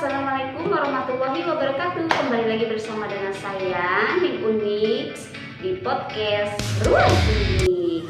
Assalamualaikum warahmatullahi wabarakatuh. Kembali lagi bersama dengan saya Ning Unix di podcast Ruang Unix.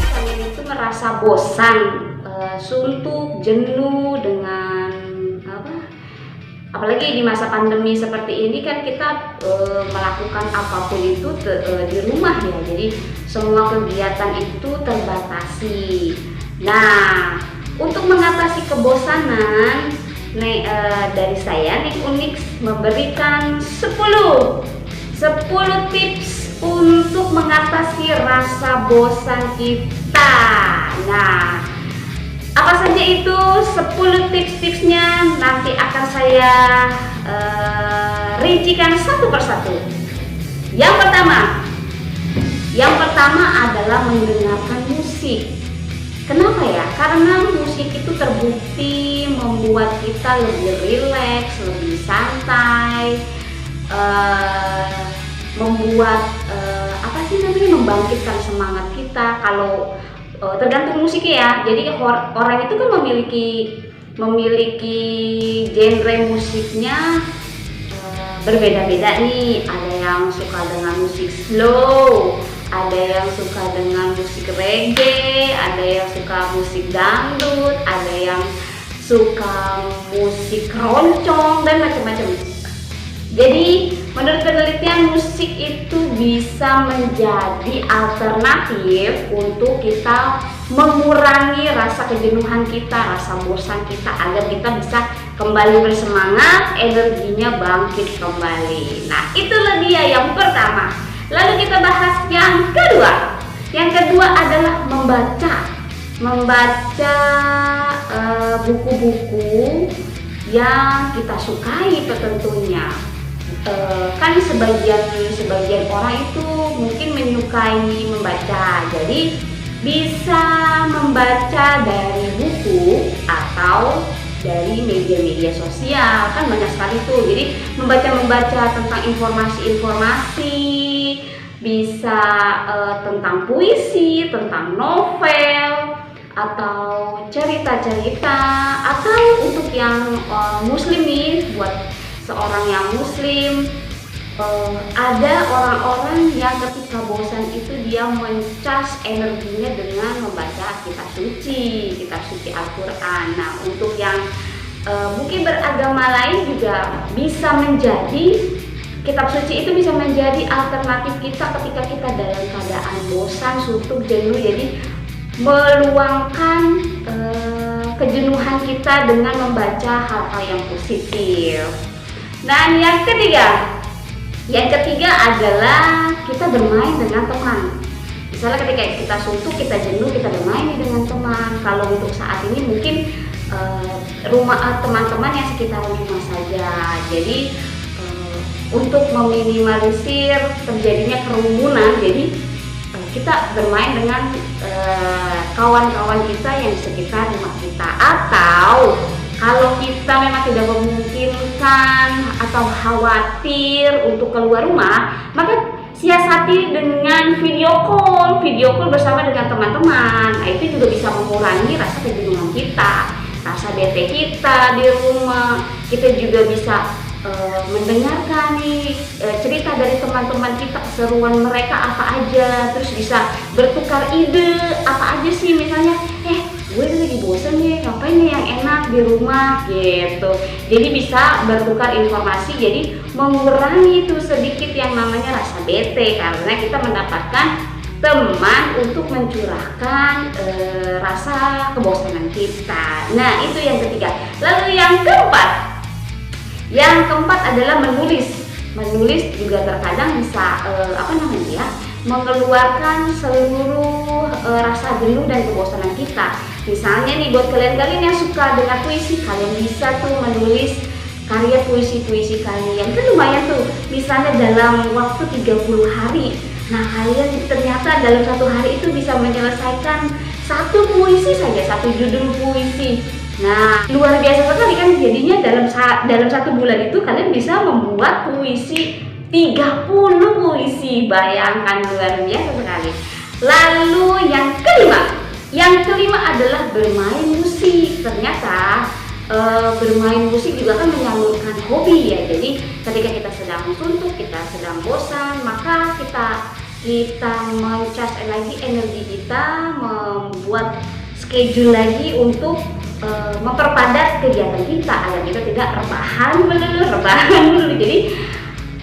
Kalian itu merasa bosan, suntuk, jenuh dengan apalagi di masa pandemi seperti ini kan kita melakukan apapun itu di rumah ya, jadi semua kegiatan itu terbatasi. Nah, untuk mengatasi kebosanan dari saya Ning Unix memberikan 10 tips untuk mengatasi rasa bosan kita. Nah, apa saja itu 10 tips-tipsnya nanti akan saya rincikan satu persatu. Yang pertama adalah mendengarkan musik. Kenapa ya? Karena musik itu terbukti membuat kita lebih rileks, lebih santai, membangkitkan semangat kita. Kalau tergantung musiknya ya. Jadi orang itu kan memiliki genre musiknya berbeda-beda nih. Ada yang suka dengan musik slow, ada yang suka dengan musik reggae, ada yang suka musik dangdut, ada yang suka musik keroncong dan macam-macam. Jadi menurut penelitian musik itu bisa menjadi alternatif untuk kita mengurangi rasa kejenuhan kita, rasa bosan kita, agar kita bisa kembali bersemangat, energinya bangkit kembali. Nah, itulah dia yang pertama. Lalu kita bahas yang kedua. Yang kedua adalah membaca buku-buku yang kita sukai tentunya. Kan sebagian orang itu mungkin menyukai membaca, jadi bisa membaca dari buku atau dari media-media sosial, kan banyak sekali tuh. Jadi membaca tentang informasi-informasi, bisa tentang puisi, tentang novel, atau cerita-cerita, atau untuk yang muslim nih, buat seorang yang muslim, ada orang-orang yang ketika bosan itu dia mencas energinya dengan membaca kitab suci Al-Quran. Nah, untuk yang mungkin beragama lain juga bisa menjadi kitab suci itu bisa menjadi alternatif kita ketika kita dalam keadaan bosan, suntuk, jenuh. Jadi meluangkan kejenuhan kita dengan membaca hal-hal yang positif. Dan yang ketiga adalah kita bermain dengan teman. Misalnya ketika kita suntuk, kita jenuh, kita bermain dengan teman. Kalau untuk saat ini mungkin teman-teman yang sekitar rumah saja. Jadi untuk meminimalisir terjadinya kerumunan, jadi kita bermain dengan kawan-kawan kita yang di sekitar rumah kita. Atau kalau kita memang tidak memungkinkan atau khawatir untuk keluar rumah, maka siasati dengan video call bersama dengan teman-teman. Nah, itu juga bisa mengurangi rasa kejenuhan kita, rasa bete kita di rumah. Kita juga bisa mendengarkan nih cerita dari teman-teman kita, keseruan mereka apa aja, terus bisa bertukar ide apa aja sih, misalnya gue lagi bosan nih, ngapain nih yang enak di rumah gitu. Jadi bisa bertukar informasi, jadi mengurangi itu sedikit yang namanya rasa bete, karena kita mendapatkan teman untuk mencurahkan rasa kebosanan kita. Nah, itu yang ketiga. Lalu yang keempat adalah menulis juga terkadang bisa mengeluarkan seluruh rasa jenuh dan kebosanan kita. Misalnya nih, buat kalian yang suka dengan puisi, kalian bisa tuh menulis karya puisi kalian. Kan lumayan tuh, misalnya dalam waktu 30 hari. Nah, kalian ternyata dalam satu hari itu bisa menyelesaikan satu puisi saja, satu judul puisi. Nah, luar biasa sekali kan, jadinya dalam satu bulan itu kalian bisa membuat puisi 30 puisi. Bayangkan, luar biasa sekali. Lalu yang kelima adalah bermain musik. Ternyata bermain musik juga kan menyalurkan hobi ya. Jadi ketika kita sedang suntuk, kita sedang bosan, maka kita mencas lagi energi kita, membuat schedule lagi untuk memperpadat kegiatan kita agar kita tidak rebahan melulu. Jadi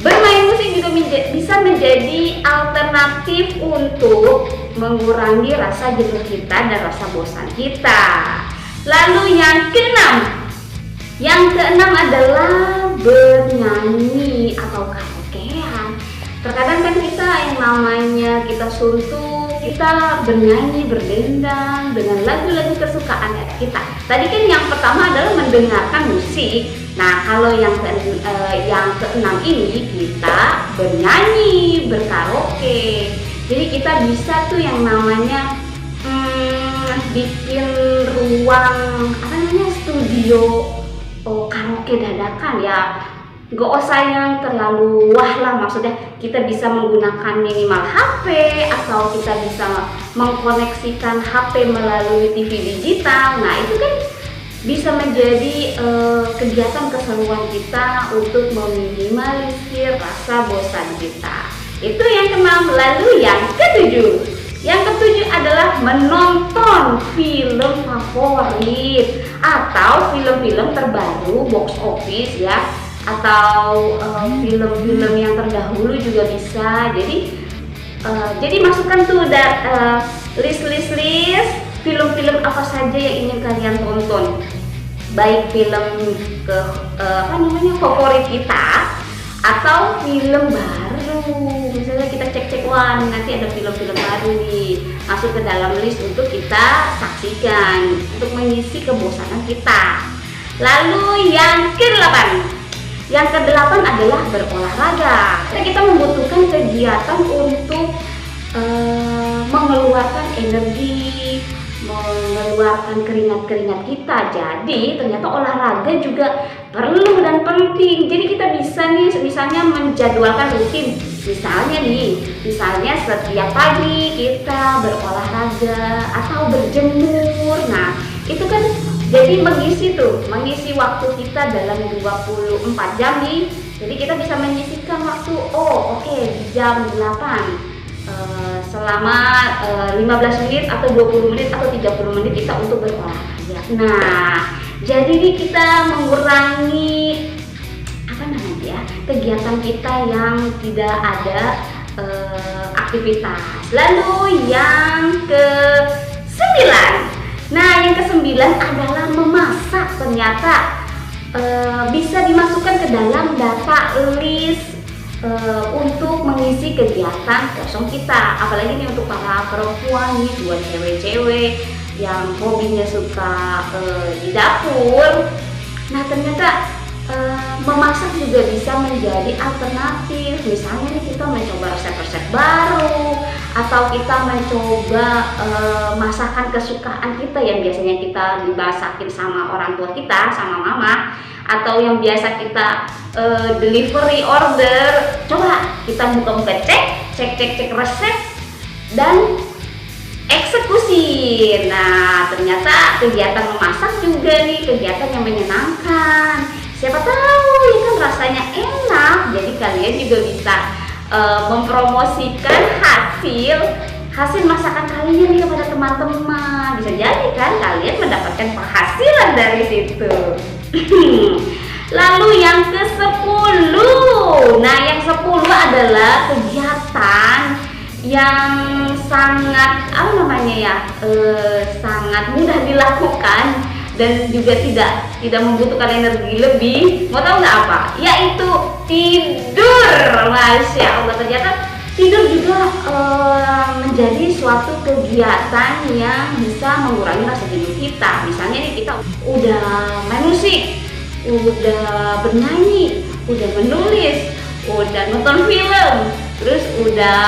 bermain musik juga bisa menjadi alternatif untuk mengurangi rasa jenuh kita dan rasa bosan kita. Lalu yang keenam adalah bernyanyi atau karaokean. Terkadang kan kita yang namanya kita suntuk, kita bernyanyi, berdendang dengan lagu-lagu kesukaan kita. Tadi kan yang pertama adalah mendengarkan musik. Nah, kalau yang keenam ini kita bernyanyi, berkaraoke. Jadi kita bisa tuh yang namanya bikin ruang studio karaoke dadakan ya. Gak usah yang terlalu wah lah, maksudnya kita bisa menggunakan minimal HP atau kita bisa mengkoneksikan HP melalui TV digital. Nah, itu kan bisa menjadi kegiatan keseruan kita untuk meminimalisir rasa bosan kita. Itu yang keenam. Lalu yang ketujuh adalah menonton film favorit atau film-film terbaru box office ya, atau film-film yang terdahulu juga bisa. Jadi masukkan tuh list film-film apa saja yang ingin kalian tonton, baik film favorit kita atau film baru. Misalnya kita cek wah nanti ada film-film baru nih, masuk ke dalam list untuk kita saksikan untuk mengisi kebosanan kita. Lalu yang kedelapan adalah berolahraga. Kita membutuhkan kegiatan untuk mengeluarkan energi, mengeluarkan keringat-keringat kita. Jadi ternyata olahraga juga perlu dan penting. Jadi kita bisa nih misalnya menjadwalkan rutin. Misalnya setiap pagi kita berolahraga atau berjemur. Nah, itu kan jadi mengisi waktu kita dalam 24 jam nih. Jadi kita bisa menyisihkan waktu, di jam 8 selama 15 menit atau 20 menit atau 30 menit kita untuk berolahraga. Nah, jadi kita mengurangi kegiatan kita yang tidak ada aktivitas. Lalu yang ke-9 adalah memasak. Ternyata bisa dimasukkan ke dalam data list untuk mengisi kegiatan kosong kita. Apalagi nih untuk para perempuan nih, buat cewek-cewek yang hobinya suka di dapur. Nah, ternyata memasak juga bisa menjadi alternatif. Misalnya nih kita mencoba resep-resep baru, atau kita mencoba masakan kesukaan kita yang biasanya kita dimasakin sama orang tua kita, sama mama, atau yang biasa kita delivery order. Coba kita buka-buka cek resep dan eksekusi. Nah, ternyata kegiatan memasak juga nih kegiatan yang menyenangkan. Siapa tahu ya kan rasanya enak. Jadi kalian juga bisa mempromosikan hasil masakan kalian nih kepada teman-teman. Bisa jadi kan kalian mendapatkan penghasilan dari situ. Lalu yang ke-10. Nah, yang 10 adalah kegiatan yang sangat sangat mudah dilakukan dan juga tidak membutuhkan energi lebih. Mau tahu nggak apa? Yaitu tidur. Masya Allah, ternyata tidur juga menjadi suatu kegiatan yang bisa mengurangi rasa jenuh kita. Misalnya nih kita udah main musik, udah bernyanyi, udah menulis, udah nonton film, terus udah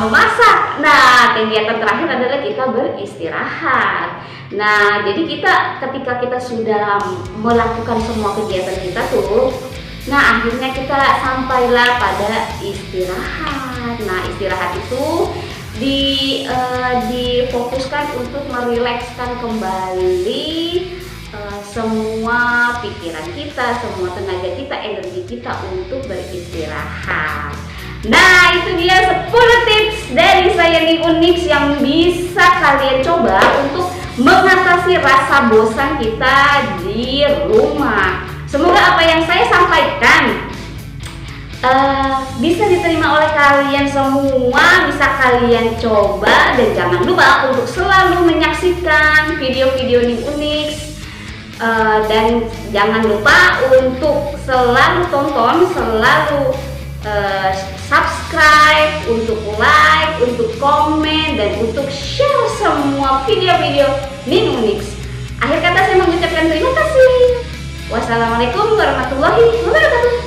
memasak. Nah, kegiatan terakhir adalah kita beristirahat. Nah, jadi ketika kita sudah melakukan semua kegiatan kita tuh, nah akhirnya kita sampailah pada istirahat. Nah, istirahat itu difokuskan untuk merilekskan kembali semua pikiran kita, semua tenaga kita, energi kita untuk beristirahat. Nah, itu dia 10 tips dari saya Ning Unix yang bisa kalian coba untuk mengatasi rasa bosan kita di rumah. Semoga apa yang saya sampaikan bisa diterima oleh kalian semua, bisa kalian coba, dan jangan lupa untuk selalu menyaksikan video-video Ning Unix. Dan jangan lupa untuk selalu tonton, selalu subscribe, untuk like, untuk komen, dan untuk share semua video-video Ning Unix. Akhir kata saya mengucapkan terima kasih. Wassalamualaikum warahmatullahi wabarakatuh.